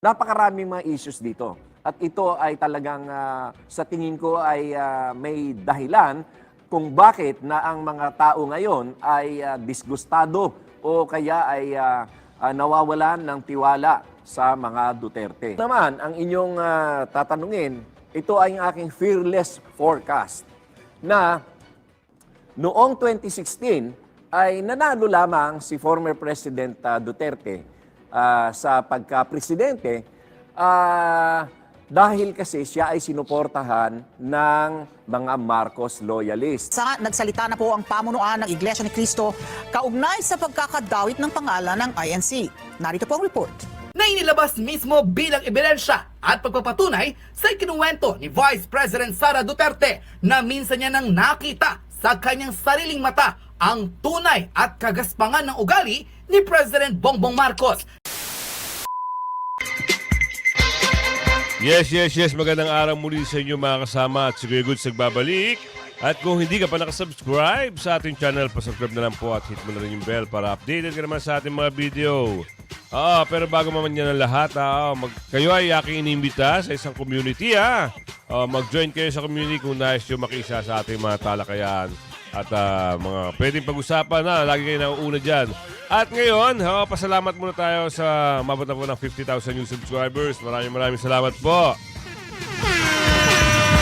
Napakaraming mga issues dito. At ito ay talagang sa tingin ko ay may dahilan kung bakit na ang mga tao ngayon ay disgustado o kaya ay nawawalan ng tiwala sa mga Duterte. Naman, ang inyong tatanungin, ito ay ang aking fearless forecast na noong 2016 ay nanalo lamang si former President Duterte sa pagka-presidente dahil kasi siya ay sinuportahan ng mga Marcos loyalists. Nagsalita na po ang pamunuan ng Iglesia ni Cristo kaugnay sa pagkakadawit ng pangalan ng INC. Narito po ang report. Na inilabas mismo bilang ebidensya at pagpapatunay sa ikinuwento ni Vice President Sara Duterte na minsan niya nang nakita sa kanyang sariling mata ang tunay at kagaspangan ng ugali ni President Bongbong Marcos. Yes. Magandang araw muli sa inyo mga kasama at si Kuya Goods nagbabalik. At kung hindi ka pa nakasubscribe sa ating channel, pasubscribe na lang po at hit mo na rin yung bell para updated ka naman sa ating mga video. Pero bago man yan ang lahat, kayo ay aking inimbita sa isang community. Mag-join kayo sa community kung nais nyo makisa sa ating mga talakayan at mga pwedeng pag-usapan na. Lagi kayo nauuna dyan. At ngayon, pasalamat muna tayo sa mabot na po ng 50,000 new subscribers. Maraming salamat po.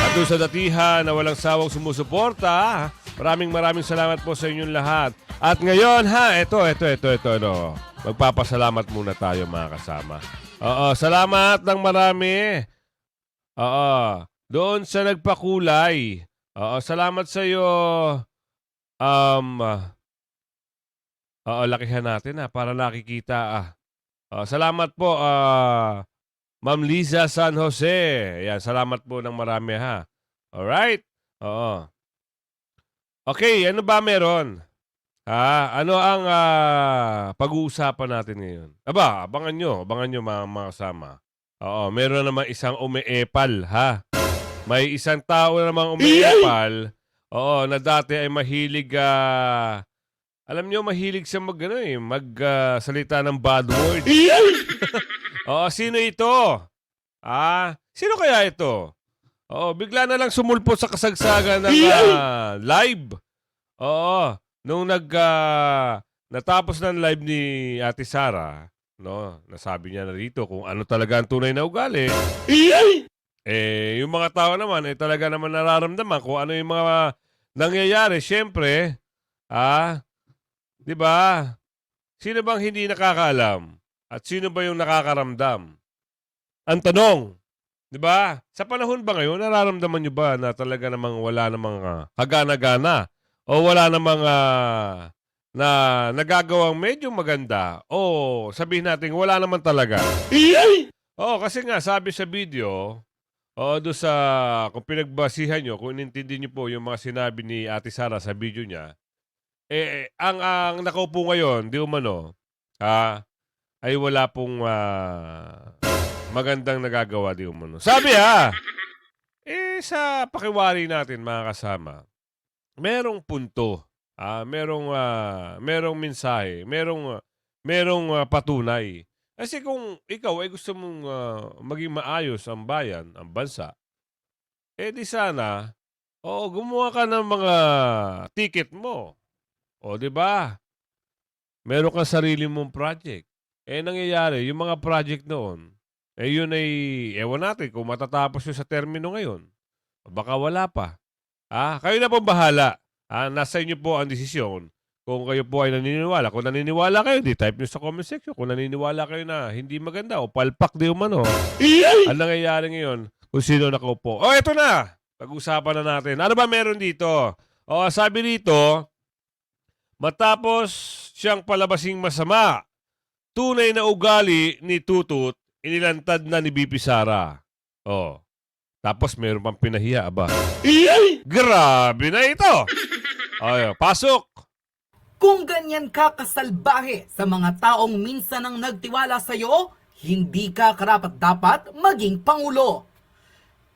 At doon sa datihan na walang sawang sumusuporta, maraming salamat po sa inyong lahat. At ngayon, ito. Magpapasalamat muna tayo mga kasama. Salamat ng marami. Doon sa nagpakulay. Salamat sa iyo. Lakihan natin para nakikita. Salamat po, Ma'am Liza San Jose. Yan, salamat po ng marami Alright? Okay, ano ba meron? Ano ang pag-uusapan natin ngayon? Abangan nyo mga kasama. Meron naman isang umeepal, May isang tao namang umeepal, na dati ay mahilig, alam nyo, mahilig siya magsalita ng bad word. Sino ito? Sino kaya ito? Bigla na lang sumulpot sa kasagsagan ng live. Nung natapos ng live ni Ate Sara, nasabi niya na dito kung ano talaga ang tunay na ugali. Yung mga tao naman, talaga naman nararamdaman kung ano yung mga nangyayari. Siyempre, di ba? Sino bang hindi nakakaalam? At sino ba yung nakakaramdam? Ang tanong, di ba? Sa panahon ba ngayon, nararamdaman nyo ba na talaga namang wala namang kagana-gana? O wala namang na nagagawang medyo maganda? O sabihin natin, wala naman talaga? Kasi nga, sabi sa video, doon sa, kung pinagbasihan nyo, kung inintindi nyo po yung mga sinabi ni Ate Sara sa video niya, ang nakaupo ngayon, di umano, ay wala pong magandang nagagawa, di umano. Sabi sa pakiwari natin mga kasama, merong punto, merong mensahe, merong patunay. Kasi kung ikaw ay gusto mong maging maayos ang bayan, ang bansa, di sana, gumawa ka ng mga ticket mo. Di ba? Meron kang sarili mong project. Nangyayari, yung mga project noon, yun ay, ewan natin kung matatapos yun sa termino ngayon. Baka wala pa. Kayo na pong bahala. Nasa inyo po ang desisyon. Kung kayo po ay naniniwala. Kung naniniwala kayo, type nyo sa comment section. Kung naniniwala kayo na hindi maganda o palpak di umano, ang nangyayari ngayon, kung sino nakaupo. Ito na! Pag-usapan na natin. Ano ba meron dito? Sabi dito, matapos siyang palabasing masama, tunay na ugali ni Tutut, inilantad na ni BP Sara. Tapos meron pang pinahiya, Grabe na ito! Pasok! Kung ganyan ka kasalbahe sa mga taong minsan ang nagtiwala sa iyo, hindi ka karapat-dapat maging Pangulo.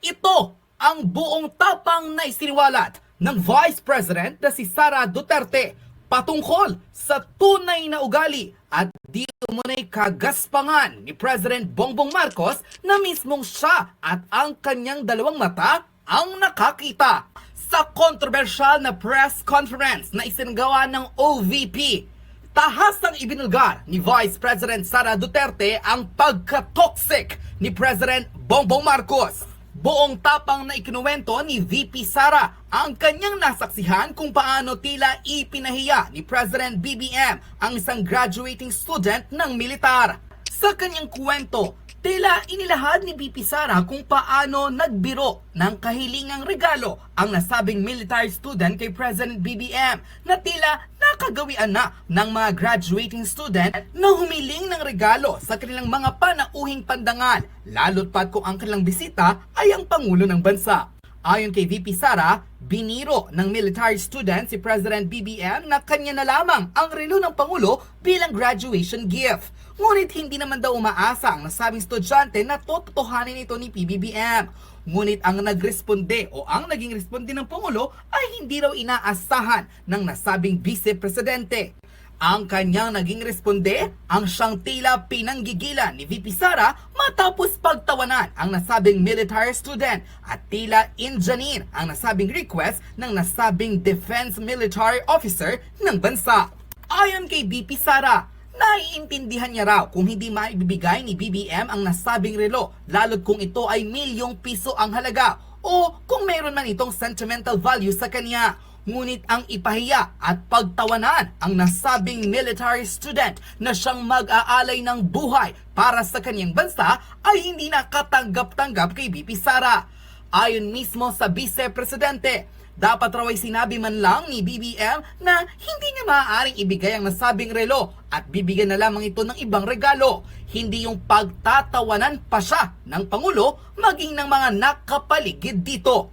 Ito ang buong tapang na isiniwalat ng Vice President na si Sara Duterte patungkol sa tunay na ugali at di umunay kagaspangan ni President Bongbong Marcos na mismong siya at ang kanyang dalawang mata ang nakakita. Sa kontrobersyal na press conference na isinagawa ng OVP, tahasang ibinulgar ni Vice President Sara Duterte ang pagka-toxic ni President Bongbong Marcos. Buong tapang na ikinuwento ni VP Sara ang kanyang nasaksihan kung paano tila ipinahiya ni President BBM ang isang graduating student ng militar. Sa kanyang kwento, tila inilahad ni VP Sara kung paano nagbiro ng kahilingang regalo ang nasabing military student kay President BBM na tila nakagawian na ng mga graduating student na humiling ng regalo sa kanilang mga panauhing pandangal, lalo't pat kung ang kanilang bisita ay ang Pangulo ng Bansa. Ayon kay VP Sara, biniro ng military student si President BBM na kanya na lamang ang relo ng Pangulo bilang graduation gift. Ngunit hindi naman daw umaasa ang nasabing estudyante na tototohanin ito ni PBBM. Ngunit ang nagresponde o ang naging responde ng Pangulo ay hindi raw inaasahan ng nasabing vice-presidente. Ang kanyang naging responde ang siyang tila pinanggigilan ni VP Sara matapos pagtawanan ang nasabing military student at tila injanin ang nasabing request ng nasabing defense military officer ng bansa. Ayon kay VP Sara, naiintindihan niya raw kung hindi maibibigay ni BBM ang nasabing relo, lalo't kung ito ay milyong piso ang halaga o kung mayroon man itong sentimental value sa kanya. Ngunit ang ipahiya at pagtawanan ang nasabing military student na siyang mag-aalay ng buhay para sa kanyang bansa ay hindi na katanggap-tanggap kay VP Sara. Ayon mismo sa Vice-Presidente, dapat raw ay sinabi man lang ni BBM na hindi niya maaaring ibigay ang nasabing relo at bibigyan na lamang ito ng ibang regalo. Hindi yung pagtatawanan pa siya ng Pangulo maging ng mga nakapaligid dito.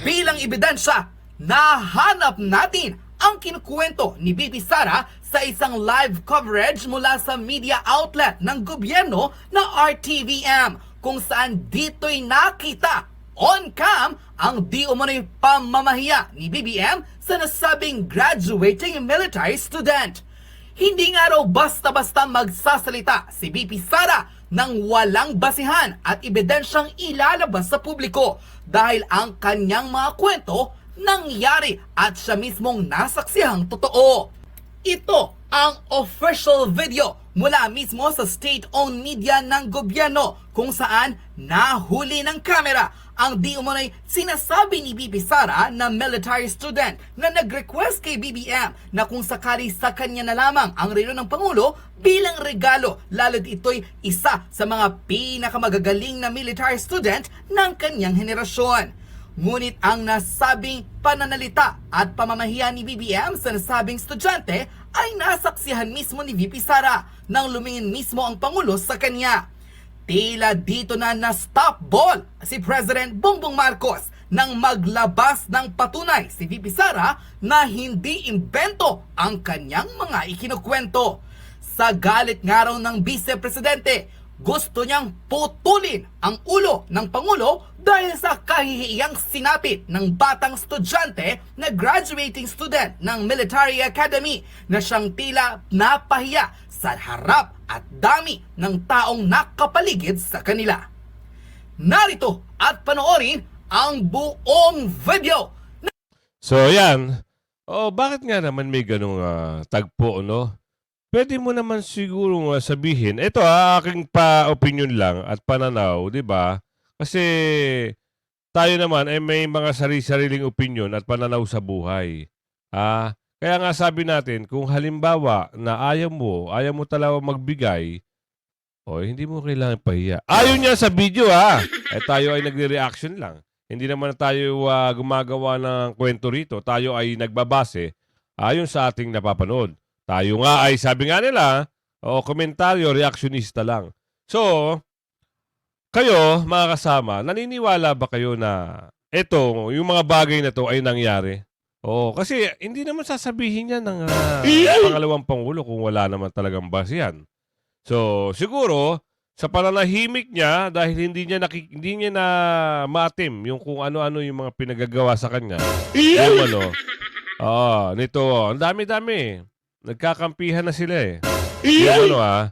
Bilang ebidensya, nahanap natin ang kinukwento ni VP Sara sa isang live coverage mula sa media outlet ng gobyerno na RTVM kung saan dito'y nakita on cam ang di umano'y pamamahiya ni BBM sa nasabing graduating military student. Hindi nga raw basta-basta magsasalita si VP Sara nang walang basihan at ebidensyang ilalabas sa publiko dahil ang kanyang mga kwento nangyari at siya mismong nasaksihang totoo. Ito ang official video mula mismo sa state-owned media ng gobyerno kung saan nahuli ng kamera ang di umano'y sinasabi ni VP Sara na military student na nag-request kay BBM na kung sakali sa kanya na lamang ang relo ng Pangulo bilang regalo, lalo't ito'y isa sa mga pinakamagagaling na military student ng kanyang henerasyon. Ngunit ang nasabing pananalita at pamamahiya ni BBM sa nasabing estudyante ay nasaksihan mismo ni VP Sara nang lumingin mismo ang Pangulo sa kanya. Tila dito na na-stop ball si President Bongbong Marcos nang maglabas ng patunay si VP Sara na hindi imbento ang kanyang mga ikinukwento. Sa galit nga raw ng Vice-Presidente, gusto niyang putulin ang ulo ng Pangulo dahil sa kahihiyang sinapit ng batang estudyante na graduating student ng Military Academy na siyang tila napahiya sa harap at dami ng taong nakapaligid sa kanila. Narito at panoorin ang buong video. So, yan. Oh, bakit nga naman may ganung tagpo, no? Pwede mo naman siguro sabihin, ito aking pa-opinion lang at pananaw, di ba? Kasi tayo naman ay may mga sarili-sariling opinion at pananaw sa buhay. Kaya nga sabi natin, kung halimbawa na ayaw mo talaga magbigay, hindi mo kailangan pahiya. Ayaw niya sa video, tayo ay nagre-reaction lang. Hindi naman tayo gumagawa ng kwento rito. Tayo ay nagbabase ayon sa ating napapanood. Tayo nga ay sabi nga nila, komentaryo, reactionista lang. So, kayo mga kasama, naniniwala ba kayo na yung mga bagay na to ay nangyari? Kasi hindi naman sasabihin yan ng pangalawang Pangulo kung wala naman talagang basihan. So, siguro, sa pananahimik niya, dahil hindi niya na maatim yung kung ano-ano yung mga pinagagawa sa kanya. Nito, ang dami-dami. Nagkakampihan na sila . Yung ano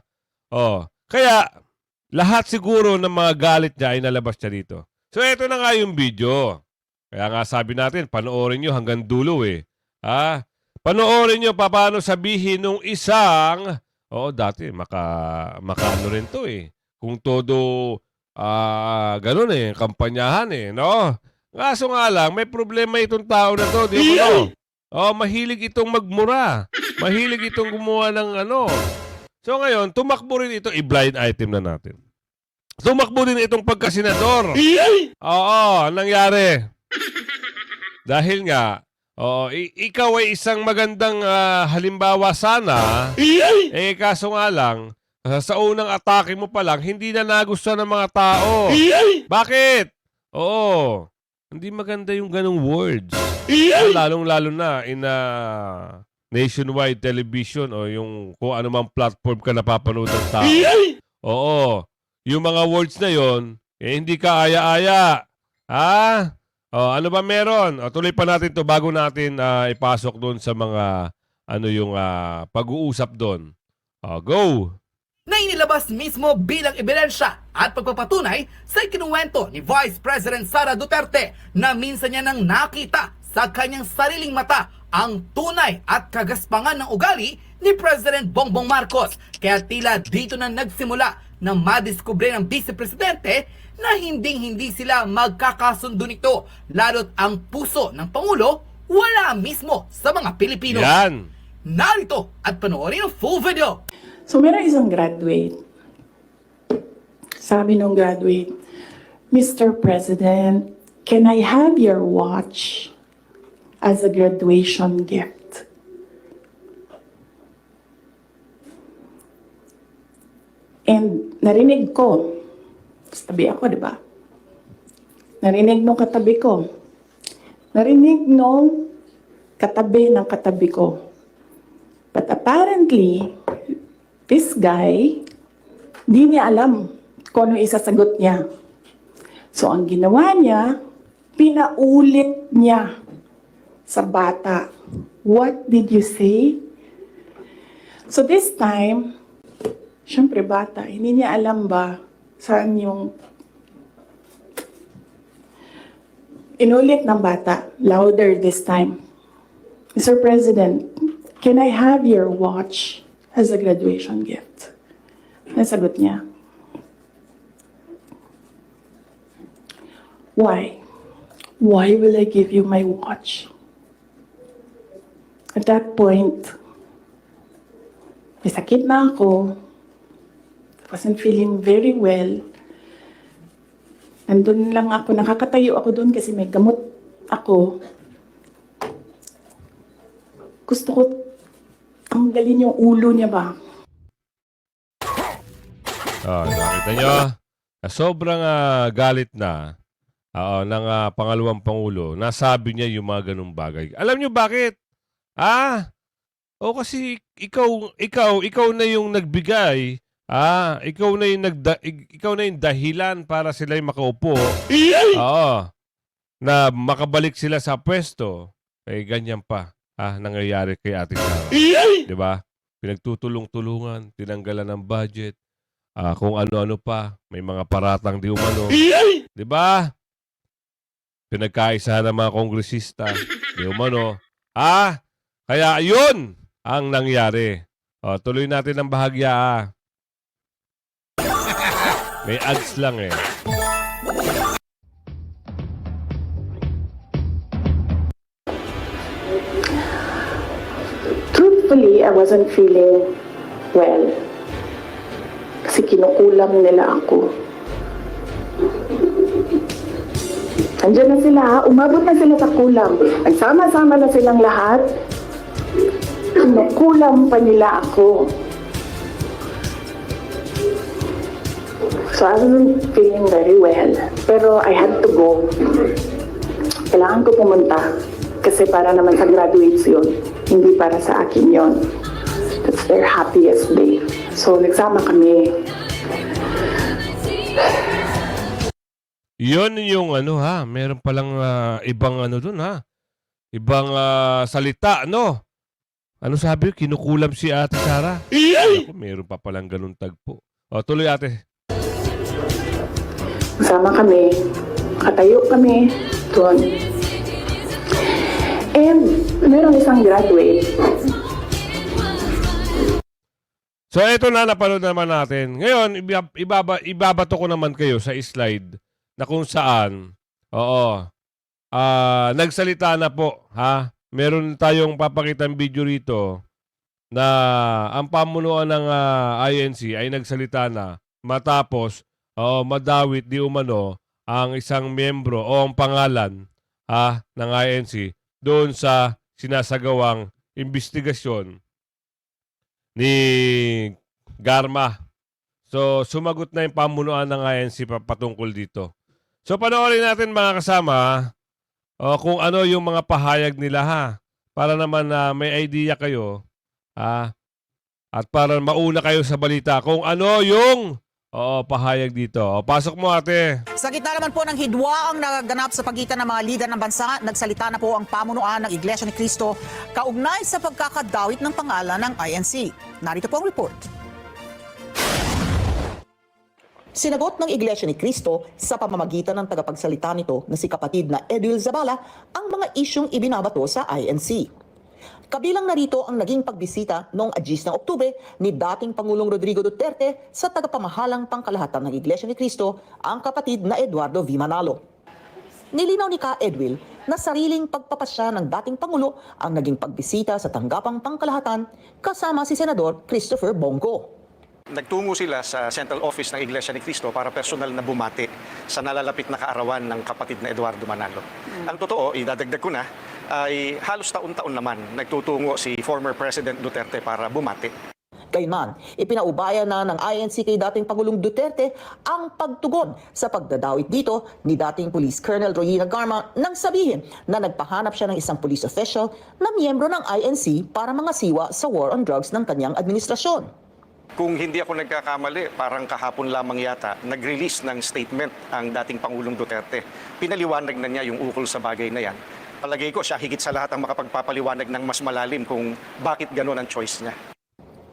Oh. Kaya, lahat siguro ng mga galit niya ay nalabas niya dito. So, ito na nga yung video. Kaya nga sabi natin, panoorin nyo hanggang dulo eh. Panoorin nyo paano sabihin nung isang, dati makaano rin to eh. Kung todo, ganun eh, kampanyahan eh, no? Kaso nga lang, may problema itong tao na to, di ba no? Mahilig itong magmura. Mahilig itong gumawa ng ano. So ngayon, tumakbo rin ito, i-blind item na natin. Tumakbo din itong pagkasenador. Ang nangyari. Dahil nga, ikaw ay isang magandang halimbawa sana, kaso nga lang, sa unang atake mo pa lang, hindi na nagustuhan ng mga tao. Bakit? Hindi maganda yung ganong words. Lalong-lalo na in nationwide television o yung kung ano mang platform ka napapanood ng tao. Yung mga words na yon, hindi ka aya-aya. Ano ba meron? Tuloy pa natin to bago natin ipasok doon sa mga pag-uusap doon. Go! Na inilabas mismo bilang ebidensya at pagpapatunay sa ikinuwento ni Vice President Sara Duterte na minsan niya nang nakita sa kanyang sariling mata ang tunay at kagaspangan ng ugali ni President Bongbong Marcos. Kaya tila dito na nagsimula na madiskubre ng Vice Presidente na hindi sila magkakasundo nito. Lalo't ang puso ng Pangulo wala mismo sa mga Pilipino. Yan! Narito at panoorin ang full video. So, meron isang graduate. Sabi nung graduate, Mr. President, can I have your watch as a graduation gift? And narinig ko, tabi ako, di ba? Narinig nung katabi ko. Narinig nung katabi ng katabi ko. But apparently, this guy, di niya alam kung ano isasagot niya. So, ang ginawa niya, pinaulit niya sa bata. What did you say? So, this time, syempre bata, hindi niya alam ba saan yung inulit ng bata, louder this time. Mr. President, can I have your watch as a graduation gift? Nasagot niya. Why? Why will I give you my watch? At that point, may sakit na ako. Wasn't feeling very well. Nandun lang ako, nakakatayo ako doon kasi may gamot ako. Gusto ko tanggalin yung ulo niya ba? Nakita nyo? Sobrang galit na ng pangalawang Pangulo. Nasabi niya yung mga ganung bagay. Alam nyo bakit? Kasi ikaw na yung nagbigay. Ikaw na yung dahilan para sila'y makaupo. Na makabalik sila sa pwesto. Ganyan pa. Nangyayari kay Ate Sara. Diba? Pinagtutulong-tulungan, tinanggalan ng budget, kung ano-ano pa, may mga paratang di umano. Diba? Pinagkaisahan ng mga kongresista, di umano. Kaya yun ang nangyari. Tuloy natin ang bahagya. May ads lang eh. Truthfully, I wasn't feeling well. Kasi kinukulam nila ako. Andiyan na sila, umabot na sila sa kulam. Nagsama-sama na silang lahat. Kinukulam pa nila ako. So I wasn't feeling very well. Pero I had to go. Kailangan ko pumunta. Kasi para naman sa graduates yun. Hindi para sa akin yun. That's their happiest day. So nagsama kami. Yun yung meron palang ibang doon Ibang salita, no? Ano sabi? Kinukulam si Ate Sara. Ako, meron pa palang ganun tagpo. O, tuloy ate. Sama kami, katayo kami doon. And merong isang graduate. So, ito na, napanood naman natin. Ngayon, ibabato ko naman kayo sa slide na kung saan, nagsalita na po, ha? Meron tayong papakitang video rito na ang pamunuan ng INC ay nagsalita na matapos madawit di umano ang isang miyembro o ang pangalan ng INC doon sa sinasagawang investigasyon ni Garma. So, sumagot na yung pamunuan ng INC patungkol dito. So, panoorin natin mga kasama kung ano yung mga pahayag nila ha. Para naman may idea kayo at para mauna kayo sa balita kung ano yung pahayag dito. Pasok mo ate. Sa gitna naman po ng hidwa ang naganap sa pagitan ng mga lider ng bansa, nagsalita na po ang pamunuan ng Iglesia ni Cristo kaugnay sa pagkakadawit ng pangalan ng INC. Narito po ang report. Sinagot ng Iglesia ni Cristo sa pamamagitan ng tagapagsalita nito na si kapatid na Edwil Zabala ang mga isyong ibinabato sa INC. Kabilang narito ang naging pagbisita noong 10 ng Oktubre ni dating Pangulong Rodrigo Duterte sa tagapamahalang pangkalahatan ng Iglesia ni Cristo, ang kapatid na Eduardo V. Manalo. Nilinaw ni Ka Edwil na sariling pagpapasya ng dating Pangulo ang naging pagbisita sa tanggapang pangkalahatan kasama si Senador Christopher Bongo. Nagtungo sila sa central office ng Iglesia ni Cristo para personal na bumati sa nalalapit na kaarawan ng kapatid na Eduardo Manalo. Ang totoo, idadagdag ko na, ay halos taon-taon naman nagtutungo si former President Duterte para bumati. Gayunman, ipinaubaya na ng INC kay dating Pangulong Duterte ang pagtugon sa pagdadawit dito ni dating Police Colonel Royina Garma nang sabihin na nagpahanap siya ng isang police official na miyembro ng INC para mangasiwa sa war on drugs ng kanyang administrasyon. Kung hindi ako nagkakamali, parang kahapon lamang yata, nag-release ng statement ang dating Pangulong Duterte. Pinaliwanag na niya yung ukol sa bagay na yan. Palagay ko siya higit sa lahat ang makapagpapaliwanag ng mas malalim kung bakit gano'n ang choice niya.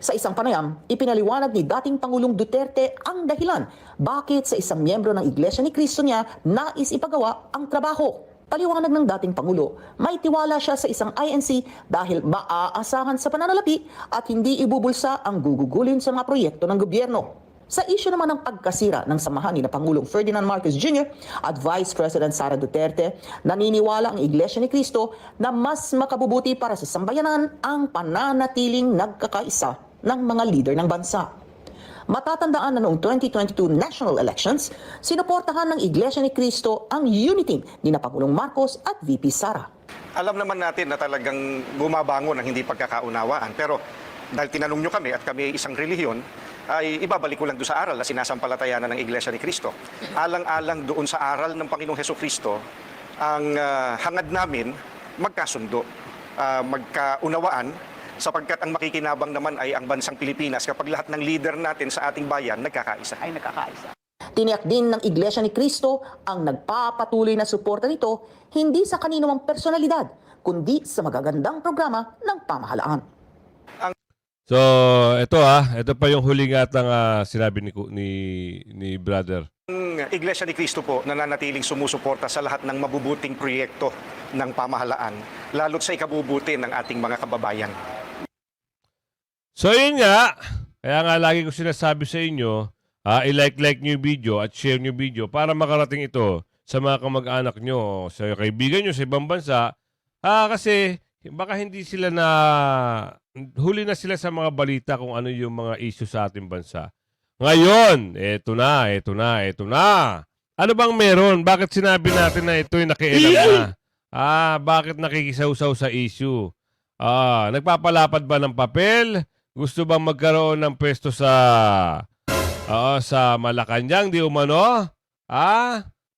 Sa isang panayam, ipinaliwanag ni dating Pangulong Duterte ang dahilan bakit sa isang miyembro ng Iglesia ni Cristo niya nais ipagawa ang trabaho. Paliwanag ng dating Pangulo, may tiwala siya sa isang INC dahil maaasahan sa pananalapi at hindi ibubulsa ang gugugulin sa mga proyekto ng gobyerno. Sa isyu naman ng pagkasira ng samahan ni na Pangulong Ferdinand Marcos Jr. at Vice President Sara Duterte, naniniwala ang Iglesia ni Cristo na mas makabubuti para sa sambayanan ang pananatiling nagkakaisa ng mga leader ng bansa. Matatandaan na noong 2022 national elections, sinuportahan ng Iglesia ni Cristo ang unity ni na Pangulong Marcos at VP Sara. Alam naman natin na talagang bumabangon ang hindi pagkakaunawaan. Pero dahil tinanong nyo kami at kami ay isang relihiyon, ay ibabalik ko lang doon sa aral na sinasampalatayanan ng Iglesia ni Cristo. Alang-alang doon sa aral ng Panginoong Hesukristo, ang hangad namin magkasundo, magkaunawaan, sapagkat ang makikinabang naman ay ang bansang Pilipinas kapag lahat ng leader natin sa ating bayan nagkakaisa. Tiniyak din ng Iglesia ni Cristo ang nagpapatuloy na suporta nito hindi sa kaninumang personalidad, kundi sa magagandang programa ng pamahalaan. So, ito pa yung huling atang sinabi ni brother. Ang Iglesia ni Cristo po nananatiling sumusuporta sa lahat ng mabubuting proyekto ng pamahalaan, lalo't sa ikabubuti ng ating mga kababayan. So, yun nga. Kaya nga lagi ko sinasabi sa inyo, i-like nyo yung video at share nyo yung video para makarating ito sa mga kamag-anak nyo, sa kaibigan nyo sa ibang bansa. Kasi baka hindi sila huli na sila sa mga balita kung ano yung mga issue sa ating bansa. Ngayon, eto na. Ano bang meron? Bakit sinabi natin na ito'y nakialam na? Bakit nakikisaw-saw sa issue? Nagpapalapad ba ng papel? Gusto bang magkaroon ng pwesto sa Malacanang, di umano?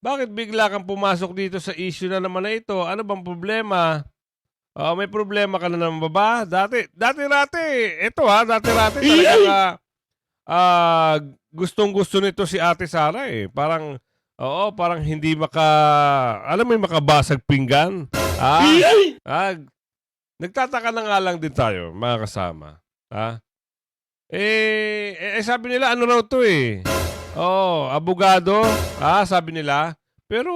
Bakit bigla kang pumasok dito sa issue na naman na ito? Ano bang problema? May problema ka na naman ba? Dati-rati. Ito dati-rati talaga gustong-gusto nito si Ate Sara eh. Parang hindi alam mo yung makabasag pinggan? nagtataka na nga lang din tayo, mga kasama. Ha? Sabi nila, ano raw to eh? Oh, abogado, sabi nila. Pero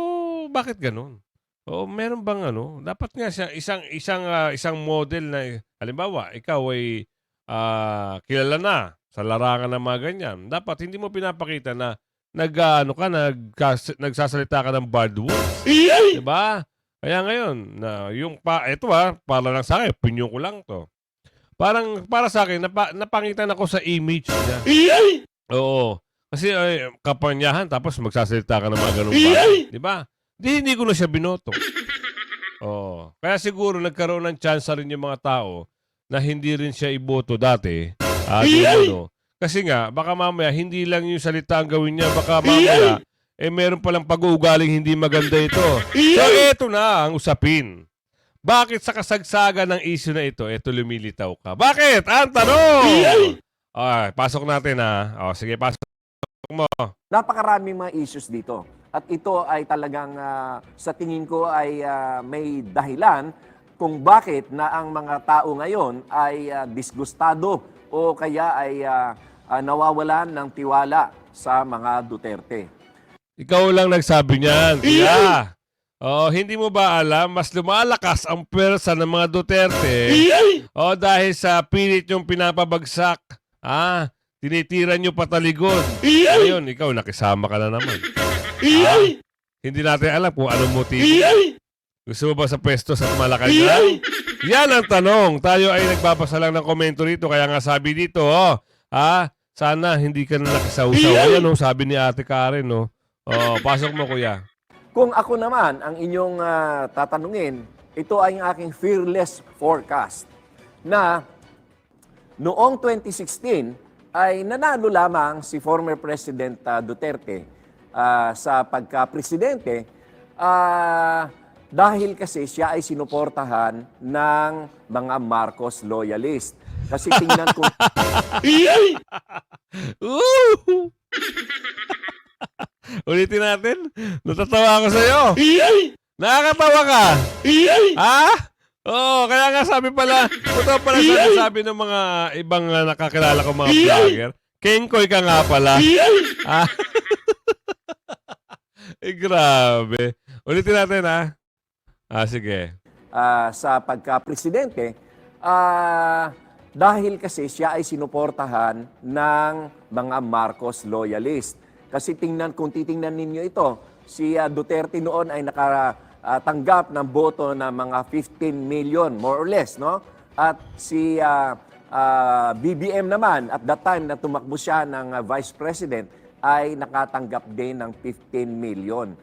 bakit ganun? Oh, meron bang ano? Dapat nga siya isang model na halimbawa, ikaw ay kilala na sa larangan ng mga ganyan. Dapat hindi mo pinapakita na nagsasalita ka ng bad words. 'Di ba? Kaya ngayon, ito para lang sa akin, opinion ko lang to. Para sa akin, napangitan ako sa image niya. Oo. Kasi kapanyahan, tapos magsasalita ka ng mga ganun bagay. Di ba? Hindi ko na siya binoto. Oo. Kaya siguro nagkaroon ng chance rin yung mga tao na hindi rin siya iboto dati. Kasi nga, baka mamaya, hindi lang yung salita ang gawin niya. Baka mamaya, meron palang pag-uugaling hindi maganda ito. So, ito na ang usapin. Bakit sa kasagsagan ng issue na ito lumilitaw ka? Bakit? Ang tanong! Okay, pasok natin sige, pasok mo. Napakaraming mga issues dito. At ito ay talagang sa tingin ko ay may dahilan kung bakit na ang mga tao ngayon ay disgustado o kaya ay nawawalan ng tiwala sa mga Duterte. Ikaw lang nagsabi niyan. Kaya, hindi mo ba alam, mas lumalakas ang pwersa ng mga Duterte dahil sa pilit yung pinapabagsak. Tinitira nyo patalikod. Ngayon, ikaw nakisama ka na naman. Hindi natin alam kung anong motibo. Gusto mo ba sa pwesto sa Malacanang? Yan ang tanong. Tayo ay nagbabasa lang ng komento rito. Kaya nga sabi dito, sana hindi ka na nakisawsaw. Ayan, sabi ni Ate Karen. Pasok mo, kuya. Kung ako naman ang inyong tatanungin, ito ay ang aking fearless forecast na noong 2016 ay nanalo lamang si former President Duterte sa pagka-presidente dahil kasi siya ay sinuportahan ng mga Marcos loyalist. Kasi tingnan ko... Ulitin natin. Natatawa ako sa'yo. Nakakatawa ka. Oo, kaya nga sabi pala, ito pala sabi ng mga ibang nakakilala ko mga vlogger, Kengkoy ka nga pala. Grabe. Ulitin natin sige. Sa pagka-presidente, dahil kasi siya ay sinuportahan ng mga Marcos loyalist. Kasi kung titingnan ninyo ito, si Duterte noon ay nakatanggap ng boto ng mga 15 million, more or less, no? At si BBM naman, at that time na tumakbo siya ng Vice President, ay nakatanggap din ng 15 million.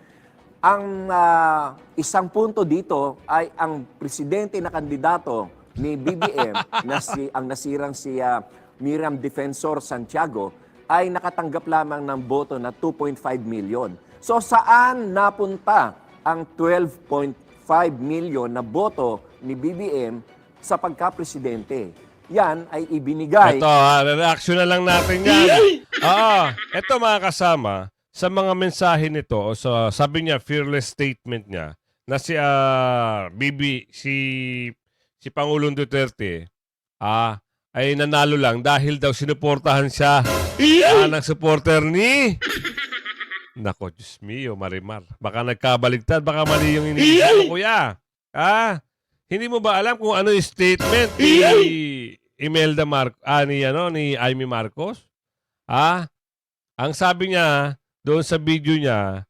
Ang isang punto dito ay ang presidente na kandidato ni BBM, ang nasirang si Miriam Defensor Santiago, ay nakatanggap lamang ng boto na 2.5 million. So saan napunta ang 12.5 million na boto ni BBM sa pagka-presidente? Yan ay ibinigay. Ito, reaction na lang natin yan. Ito mga kasama, sa mga mensahe nito, o sabi niya, fearless statement niya, na si Pangulong Duterte, ay nanalo lang dahil daw sinuportahan siya ng supporter ni... Nako, Diyos mio, Marimar. Baka nagkabaligtad, baka mali yung iniisip mo, kuya. Hindi mo ba alam kung ano yung statement ni Imelda ni Amy Marcos? Ang sabi niya, doon sa video niya,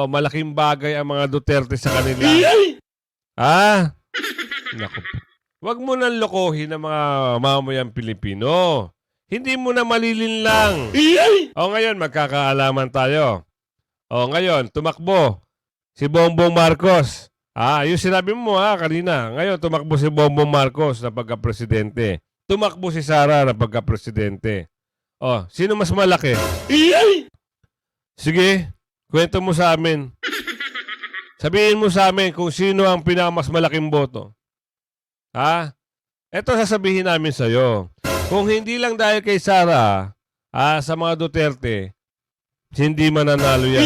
malaking bagay ang mga Duterte sa kanila. Nako. Huwag mo nang lokohin ang mga mamamayang Pilipino. Hindi mo na malilinlang. Ngayon, magkakaalaman tayo. Ngayon, tumakbo si Bongbong Marcos. Yung sinabi mo kanina. Ngayon, tumakbo si Bongbong Marcos na pagka-presidente. Tumakbo si Sara na pagka-presidente. Sino mas malaki? Sige, kwento mo sa amin. Sabihin mo sa amin kung sino ang pinakamas malaking boto. Ito sasabihin namin sa'yo. Kung hindi lang dahil kay Sara, sa mga Duterte, hindi mananalo yan.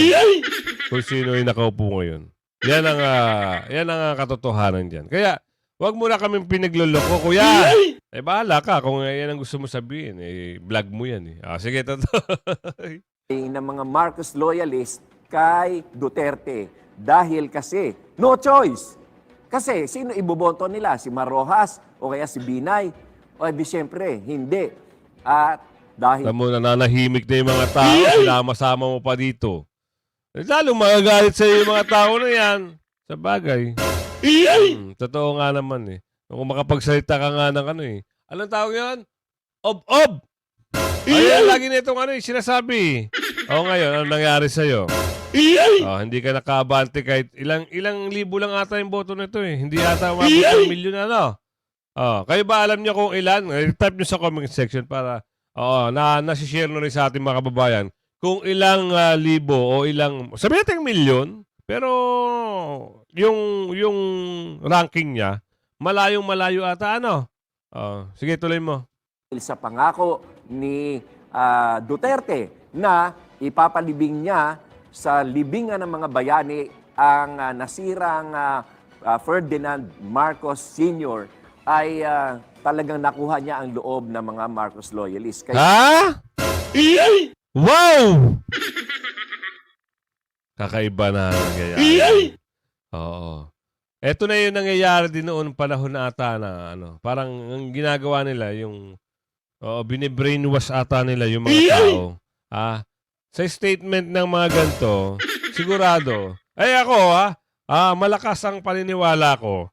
Kung sino yung nakaupo ngayon. Yan ang katotohanan dyan. Kaya, Wag mo na kaming pinagloloko, kuya. Eh, bahala ka kung yan ang gusto mo sabihin. Eh, vlog mo yan eh. Ah, sige, totoo. ng mga Marcos loyalist kay Duterte dahil kasi no choice. Kasi sino iboboto nila? Si Marrojas o kaya si Binay? O di siyempre, hindi. At dahil Alam mo, nananahimik na yung mga tao, sinama-sama mo pa dito. Lalo magagalit sa yung mga tao na yan. Sa bagay. Totoo nga naman eh. Kung makapagsalita ka nga ng ano eh. Anong tawag yan? Ob-ob! Ayan, lagi na itong ano eh, sinasabi. O ngayon, ano nangyari sa'yo? Hindi ka nakabante kahit ilang libo lang ata yung boto nito eh. Hindi ata umabot ng milyon ano. Kayo ba alam niyo kung ilan? Type niyo sa comment section para nasishare na rin sa ating mga kababayan kung ilang libo o ilang, sabi natin milyon, pero yung ranking niya, malayong-malayo ata ano. Sige, tuloy mo. sa pangako ni Duterte na ipapalibing niya sa libingan ng mga bayani ang nasirang Ferdinand Marcos Sr. ay talagang nakuha niya ang loob ng mga Marcos loyalists. Ha? Wow! Kakaiba na nangyayari. Oo. Ito na yung nangyayari din noon panahon na ata na ano, parang ang ginagawa nila yung bine-brainwash ata nila yung mga tao. Sa statement ng mga ganito, sigurado. Ako malakas ang paniniwala ko.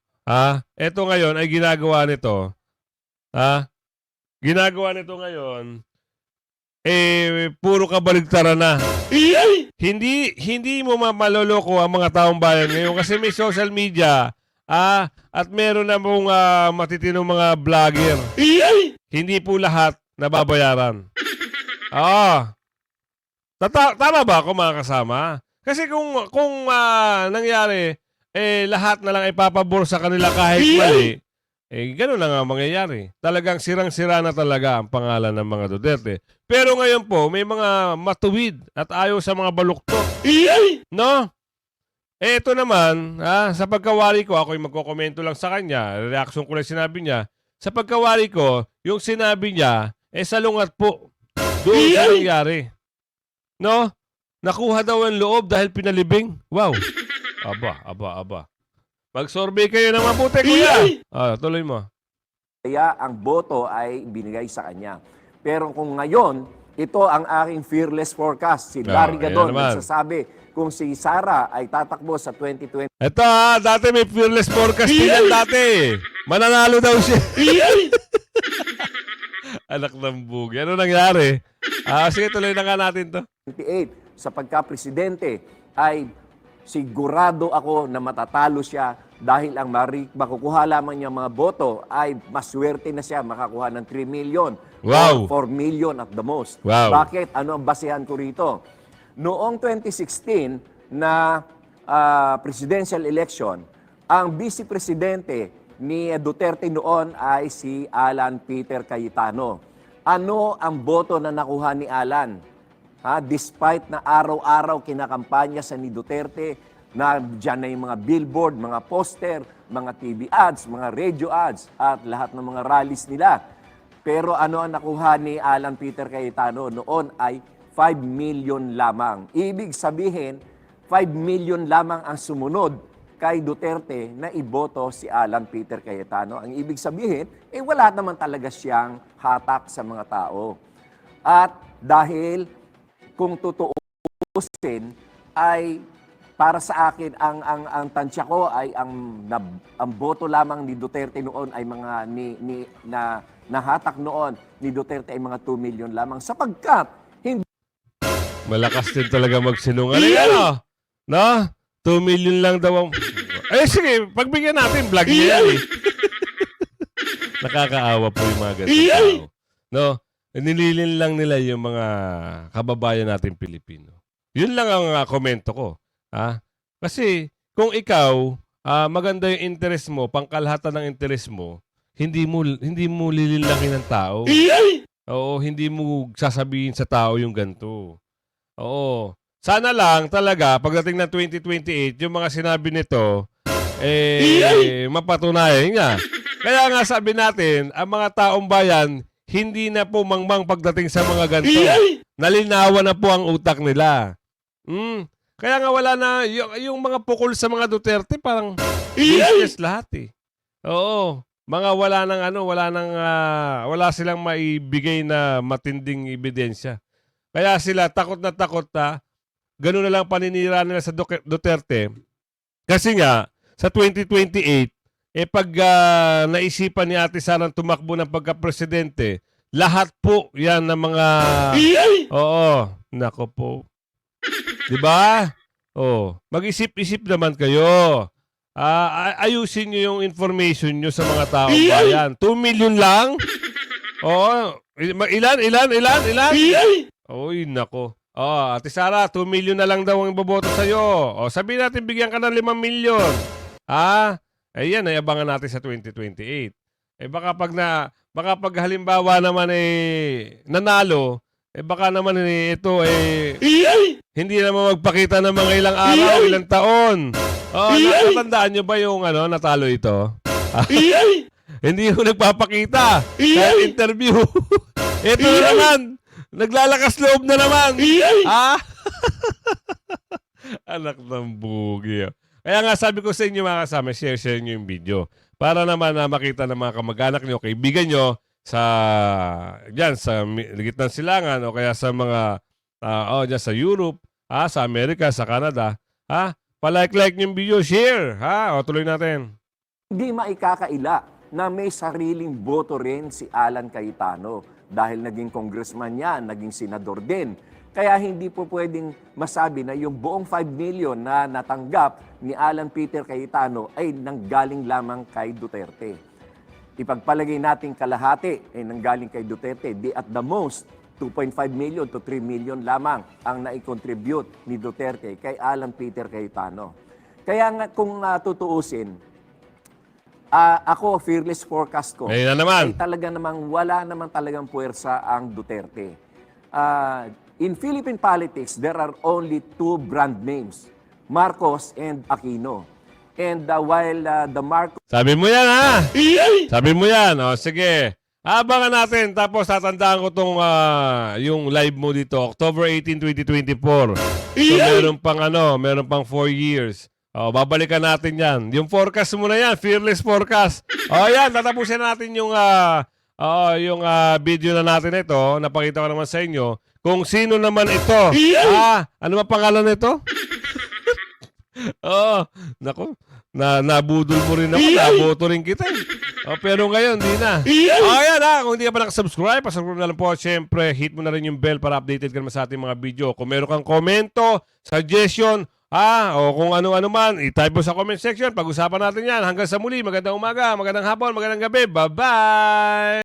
Ito ngayon ay ginagawa nito. Ginagawa nito ngayon puro kabaligtaran na. Hindi mo maloloko ang mga taong bayan ngayon kasi may social media at meron na mong matitinong mga vlogger. Hindi po lahat nababayaran. Tama ba ako mga kasama? Kasi kung nangyari lahat na lang ipapabor sa kanila kahit mali, gano'n na nga mangyayari. Talagang sirang-sira na talaga ang pangalan ng mga Duterte. Pero ngayon po, may mga matuwid at ayaw sa mga baluktot. No? Ito naman, sa pagkawari ko, ako'y magkokomento lang sa kanya, reaction ko lang sinabi niya, sa pagkawari ko, yung sinabi niya, salungat po. Doon sa nangyari. No? Nakuha daw ang loob dahil pinalibing. Wow. Aba. Mag-survey kayo ng mabuti, kuya. Tuloy mo. Kaya ang boto ay binigay sa kanya. Pero kung ngayon, ito ang aking fearless forecast. Si Larry Gadon nagsasabi kung si Sara ay tatakbo sa 2020. Ito dati may fearless forecast din yan dati. Mananalo daw siya. Anak ng bugi. Ano nangyari? Sige, tuloy na nga natin to. 28 sa pagka-presidente ay sigurado ako na matatalo siya dahil ang makukuha lamang niya mga boto ay maswerte na siya makakuha ng 3 million Wow. or 4 million at the most. Wow. Bakit? Ano ang basehan ko rito? Noong 2016 na presidential election, ang vice-presidente ni Duterte noon ay si Alan Peter Cayetano. Ano ang boto na nakuha ni Alan? Despite na araw-araw kinakampanya sa ni Duterte, na dyan na yung mga billboard, mga poster, mga TV ads, mga radio ads, at lahat ng mga rallies nila. Pero ano ang nakuha ni Alan Peter Cayetano noon ay 5 million lamang. Ibig sabihin, 5 million lamang ang sumunod kay Duterte na iboto si Alan Peter Cayetano. Ang ibig sabihin, wala naman talaga siyang hatak sa mga tao. At dahil kung tutuusin ay para sa akin ang tansya ko ay ang boto lamang ni Duterte noon ay mga nahatak noon ni Duterte ay mga 2 million lamang sapagkat hindi Malakas din talaga magsinungaling. Ano? No? 2 million lang daw ang... sige, pagbigyan natin, vlog niya yan eh. Nakakaawa po yung mga ganito tao. No? Nililin lang nila yung mga kababayan natin Pilipino. Yun lang ang komento ko. Kasi kung ikaw, maganda yung interest mo, pangkalahatan ng interest mo, hindi mo lililangin ng tao. Oo, hindi mo sasabihin sa tao yung ganito. Oo. Sana lang talaga, pagdating ng 2028, yung mga sinabi nito, mapatunayan nga. Kaya nga sabi natin, ang mga taong bayan, hindi na po mangmang pagdating sa mga ganito. Nalinawan na po ang utak nila. Kaya nga wala na, yung mga pukol sa mga Duterte, parang business lahat eh. Oo. Mga wala silang maibigay na matinding ebidensya. Kaya sila takot na gano'n na lang paninira nila sa Duterte. Kasi nga, sa 2028, pag naisipan ni Ate Sarang tumakbo ng pagka-presidente, lahat po yan ng mga... Oo, nako po. Diba? Oh, mag-isip-isip naman kayo. Ayusin nyo yung information nyo sa mga taong bayan. 2 million lang? Oo. Ilan? Oy, nako. Ate Sara, 2 million na lang daw ang iboboto sa'yo. Sabihin natin bigyan ka ng 5 million. Ayan, abangan natin sa 2028. Baka pag halimbawa naman nanalo, baka naman ito hindi naman magpakita ng mga ilang araw, ilang taon. Natandaan nyo ba yung natalo ito? Hindi ko nagpapakita sa interview. Ito na naman, naglalakas loob na naman. Anak ng bugi. Kaya nga sabi ko sa inyo mga kasama, share nyo yung video. Para naman makita ng mga kamag-anak nyo, kaibigan nyo sa gitnang silangan o kaya sa mga dyan sa Europe, sa Amerika, sa Canada. Palike yung video, share. Tuloy natin. Hindi maikakaila na may sariling boto rin si Alan Cayetano dahil naging congressman niya, naging senador din. Kaya hindi po pwedeng masabi na yung buong 5 million na natanggap ni Alan Peter Cayetano ay nanggaling lamang kay Duterte. Ipagpalagay natin kalahati ay nanggaling kay Duterte. Di at the most, 2.5 million to 3 million lamang ang nai-contribute ni Duterte kay Alan Peter Cayetano. Kaya nga kung tutuusin, ako, fearless forecast ko, Ayun na naman. ay talaga namang wala namang talagang puwersa ang Duterte. In Philippine politics, there are only 2 brand names, Marcos and Aquino. And while the Marcos Sabi mo yan, ha? Sabi mo yan. Sige. Abangan natin. Tapos tatandaan ko tong yung live mo dito, October 18, 2024. So meron pang 4 years. Babalikan natin yan. Yung forecast mo na yan, fearless forecast. Yan, tatapusin natin yung video na natin ito. Napakita ko naman sa inyo kung sino naman ito. Ano ba pangalan nito? Nako. Nabudol mo rin ako. Naboto rin kita. Pero ngayon, di na. Ayan kung hindi ka pa nakasubscribe, pasubscribe na lang po. Siyempre, hit mo na rin yung bell para updated ka naman sa ating mga video. Kung meron kang komento, suggestion, o kung ano-ano man, i-type mo sa comment section. Pag-usapan natin yan. Hanggang sa muli, magandang umaga, magandang hapon, magandang gabi. Bye-bye!